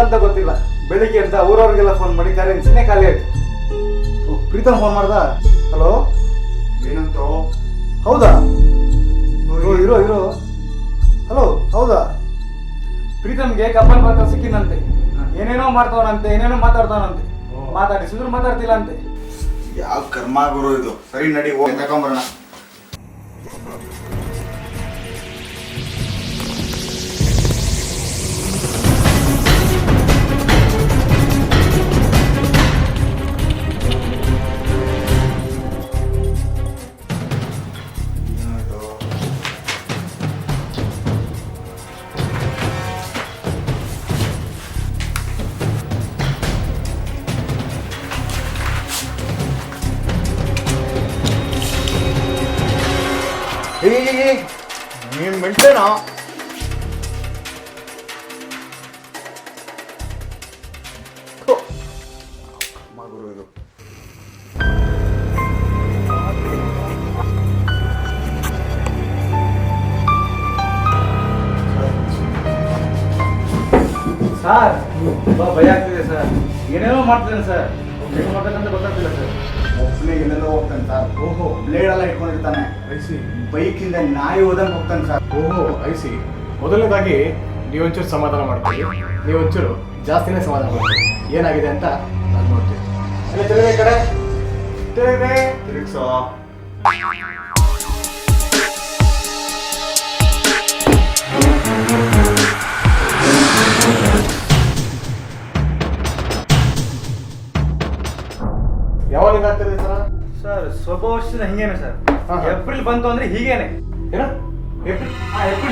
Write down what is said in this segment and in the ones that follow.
ಅಂತ ಗೊತ್ತಿಲ್ಲ. ಬೆಳಿಗ್ಗೆ ಅಂತ ಊರವ್ರಿಗೆಲ್ಲ ಫೋನ್ ಮಾಡಿ ಕರೆನ್ಸಿನೇ ಖಾಲಿ ಆಯ್ತು. ಪ್ರೀತಮ್ ಫೋನ್ ಮಾಡ್ದ. ಹಲೋ, ಏನಂತೋ? ಹೌದಾ? ಇರೋ ಹಲೋ, ಹೌದಾ? ಪ್ರೀತಮ್ಗೆ ಕಬ್ಬನ್ ಬರ್ತಾ ಸಿಕ್ಕಿನಂತೆ. ಏನೇನೋ ಮಾಡ್ತಾವನಂತೆ, ಏನೇನೋ ಮಾತಾಡ್ತಾವನಂತೆ. ಮಾತಾಡಿಸಿದ್ರು ಮಾತಾಡ್ತಿಲ್ಲ ಅಂತೆ. ಯಾವ ಕರ್ಮ ಗುರು ಇದು. ಸರಿ ನಡಿ, ಹೋಗಿ ತಗೊಂಬರೋಣ. ನೀನ್ ಮೆಂಟೇನಾ? ಗುರು ಇದು. ಸರ್, ತುಂಬಾ ಭಯ ಆಗ್ತಿದೆ ಸರ್. ಏನೇನೋ ಮಾಡ್ತಿದ್ದೇನೆ ಸರ್. ಏನು ಮಾಡ್ಬೇಕಂತ ಗೊತ್ತಾಗ್ತಿಲ್ಲ ಸರ್. ಒಬ್ಬನೇ ಎಲ್ಲೆಲ್ಲೋ ಹೋಗ್ತಾನೆ ಸರ್. ಓಹೋ, ಬ್ಲೇಡ್ ಎಲ್ಲ ಇಟ್ಕೊಂಡಿರ್ತಾನೆ. ಐಸಿ. ಬೈಕಿಂದ ನಾಯಿ ಹೋದಂಗೆ ಹೋಗ್ತಾನೆ ಸರ್. ಓಹೋ, ಐಸಿ. ಮೊದಲನೇದಾಗಿ ನೀವೊಂಚೂರು ಸಮಾಧಾನ ಮಾಡ್ಕೊಳ್ಳಿ. ನೀವೊಂಚೂರು ಜಾಸ್ತಿನೇ ಸಮಾಧಾನ ಮಾಡ್ಕೊಳ್ಳಿ. ಏನಾಗಿದೆ ಅಂತ ನಾನು ನೋಡ್ತೀನಿ. ಅಲ್ಲೇ ತಿರುಗಿ ಈ ಕಡೆ. ತಿರುಗ್ಸೋ. ಯಾವಾಗ ಹಿಂಗಾಗ್ತಿದೆ ಸರ್? ಸರ್, ಸ್ವಲ್ಪ ವರ್ಷದಿಂದ ಹಿಂಗೇನೆ ಸರ್. ಹಾ. ಏಪ್ರಿಲ್ ಬಂತು ಅಂದ್ರೆ ಹೀಗೇನೆ. ಏನ? ಏಪ್ರಿಲ್?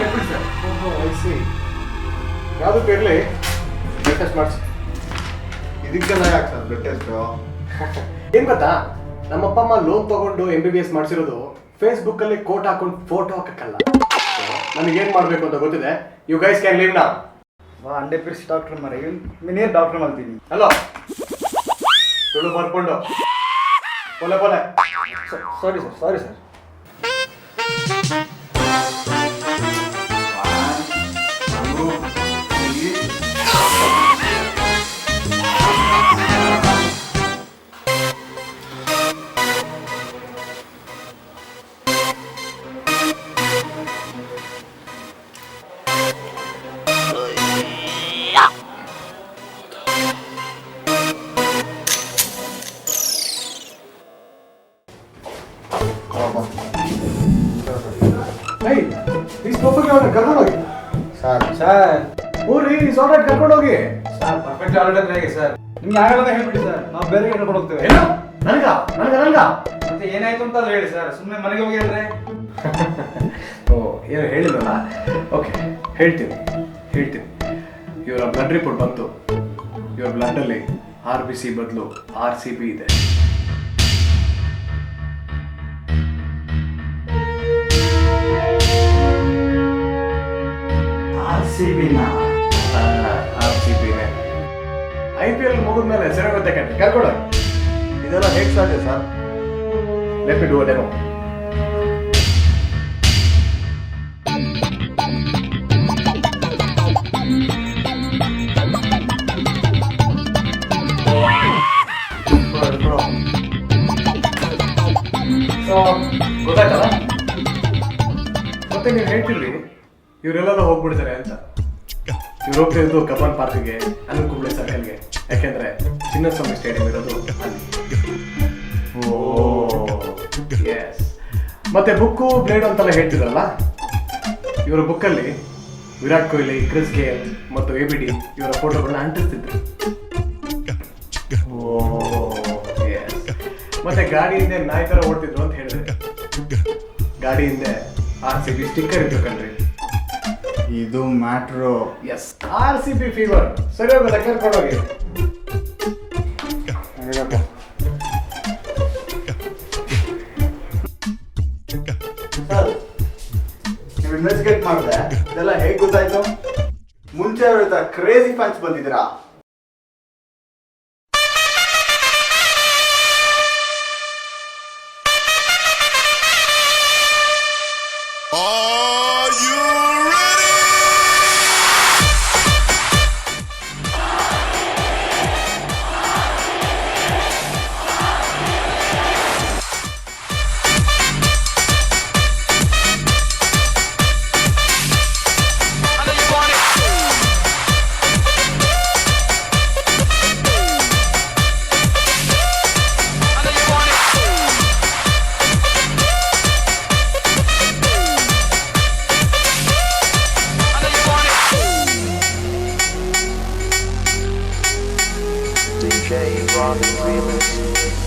April sir. ಓಹೋ, ಐಸಿ. ಯಾವುದಕ್ಕೆ ಇರಲಿ, ಬ್ಲಡ್ ಟೆಸ್ಟ್ ಮಾಡಿಸಿ. ಇದಕ್ಕೆಲ್ಲ ಯಾಕೆ ಸರ್ ಬ್ಲಡ್ ಟೆಸ್ಟು? ಏನ್ ಗೊತ್ತಾ, ನಮ್ಮಪ್ಪ ಅಮ್ಮ ಲೋನ್ ತಗೊಂಡು MBBS ಮಾಡಿಸಿರೋದು ಫೇಸ್ಬುಕ್ ಅಲ್ಲಿ ಕೋಟ್ ಹಾಕೊಂಡು ಫೋಟೋ ಹಾಕಕ್ಕಲ್ಲ. ನನಗೇನ್ ಮಾಡ್ಬೇಕು ಅಂತ ಗೊತ್ತಿದೆ. You guys can leave now. ವಾ, ಅಂಡೆ ಪಿರ್ಸ್ ಡಾಕ್ಟರ್ ಮರ. ನೀನೇನು ಡಾಕ್ಟರ್ ಮಾಡ್ತೀನಿ? ಹಲೋ, ತುಳು ಬರ್ಕೊಂಡು ಪೊಲೆ ಪೊಲೆ. Sorry sir. Hey, he's perfectly alright. ಕರ್ಕೊಂಡು ಹೋಗಿ. ಸರ್, ಊರಿ ಈಸ್ ಆಲ್ರೈಟ್, ಕರ್ಕೊಂಡು ಹೋಗಿ. ಸರ್ ಪರ್ಫೆಕ್ಟ್ ಆಲ್ರೆಡಿ ಹೇಗೆ ಸರ್? ನಿಮ್ಗೆ ಆಗಲ್ಲ ಹೇಳ್ಬಿಡಿ ಸರ್. ನಾವು ಬೇರೆ ಕರ್ಕೊಂಡು ಹೋಗ್ತೇವೆ. ಏನು? ನನಗ? ಮತ್ತೆ ಏನಾಯ್ತು ಅಂತ ಹೇಳಿ ಸರ್. ಸುಮ್ಮನೆ ಮನೆಗೆ ಹೋಗಿ ಅಂದ್ರೆ. ಓ, ಏನು ಹೇಳಿದ್ರಲ್ಲ. ಓಕೆ, ಹೇಳ್ತೀನಿ. ಇವರ ಬ್ಲಡ್ ರಿಪೋರ್ಟ್ ಬಂತು. ಇವರ ಬ್ಲಡ್ ಅಲ್ಲಿ RBC ಬದಲು RCB ಇದೆ. RCBನೇ. IPL ಮುಗಿದ್ಮೇಲೆ ಸರಿಯಾಗುತ್ತೆ ಕಣ್ರಿ, ಕರ್ಕೊಂಡು ಹೋಗಿ. ಇದೆಲ್ಲ ಹೇಗೆ ಸಾಧ್ಯ sir? Let me do a demo. ಗೊತ್ತಾಯ್ತಲ್ಲ? ಮತ್ತೆ ನೀವು ಹೇಳ್ತಿದ್ರಿ ಇವರೆಲ್ಲ ಹೋಗ್ಬಿಡ್ತಾರೆ ಅಂತ. ಇವ್ರು ಹೋಗ್ತಿದ್ದು ಕಬ್ಬನ್ ಪಾರ್ಕ್ಗೆ, ಅನಿಲ್ ಕುಂಬ್ಳೆ ಸರ್ಕಲ್ಗೆ. ಯಾಕೆಂದ್ರೆ ಚಿನ್ನಸ್ವಾಮಿ ಸ್ಟೇಡಿಯಂ ಇರೋದು ಅಲ್ಲಿ. ಎಸ್. ಮತ್ತೆ ಬುಕ್ಕು ಬ್ಲೇಡ್ ಅಂತೆಲ್ಲ ಹೇಳ್ತಿದ್ರಲ್ಲ, ಇವರ ಬುಕ್ಕಲ್ಲಿ ವಿರಾಟ್ ಕೊಹ್ಲಿ, ಕ್ರಿಸ್ ಗೇಲ್ ಮತ್ತು ABD ಇವರ ಫೋಟೋಗಳನ್ನ ಅಂಟಿಸ್ತಿದ್ರು. ಎಸ್. ಮತ್ತೆ ಗಾಡಿ ಹಿಂದೆ ನಾಯಿ ತರ ಓಡ್ತಿದ್ರು ಅಂತ ಹೇಳಿದ್ರೆ, ಗಾಡಿ ಹಿಂದೆ RCB ಸ್ಟಿಕ್ಕರ್ ಇತ್ತು ಕಣ್ರಿ. ಇದು ಮ್ಯಾಟ್ರು. S, RCB fever. ಸರಿ ಹೋಗೋದ, ಕರ್ಕೊಂಡೋಗಿ. ಸರ್, ನೀವು ಇನ್ವೆಸ್ಟಿಗೇಟ್ ಮಾಡಿದ್ರೆ ಇದೆಲ್ಲ ಹೇಗೆ ಗೊತ್ತಾಯ್ತು? ಮುಂಚೆ ಅವ್ರ ಕ್ರೇಜಿ ಫ್ಯಾನ್ಸ್ ಬಂದಿದ್ದೀರಾ? Are you ready? DJ Rock Realist.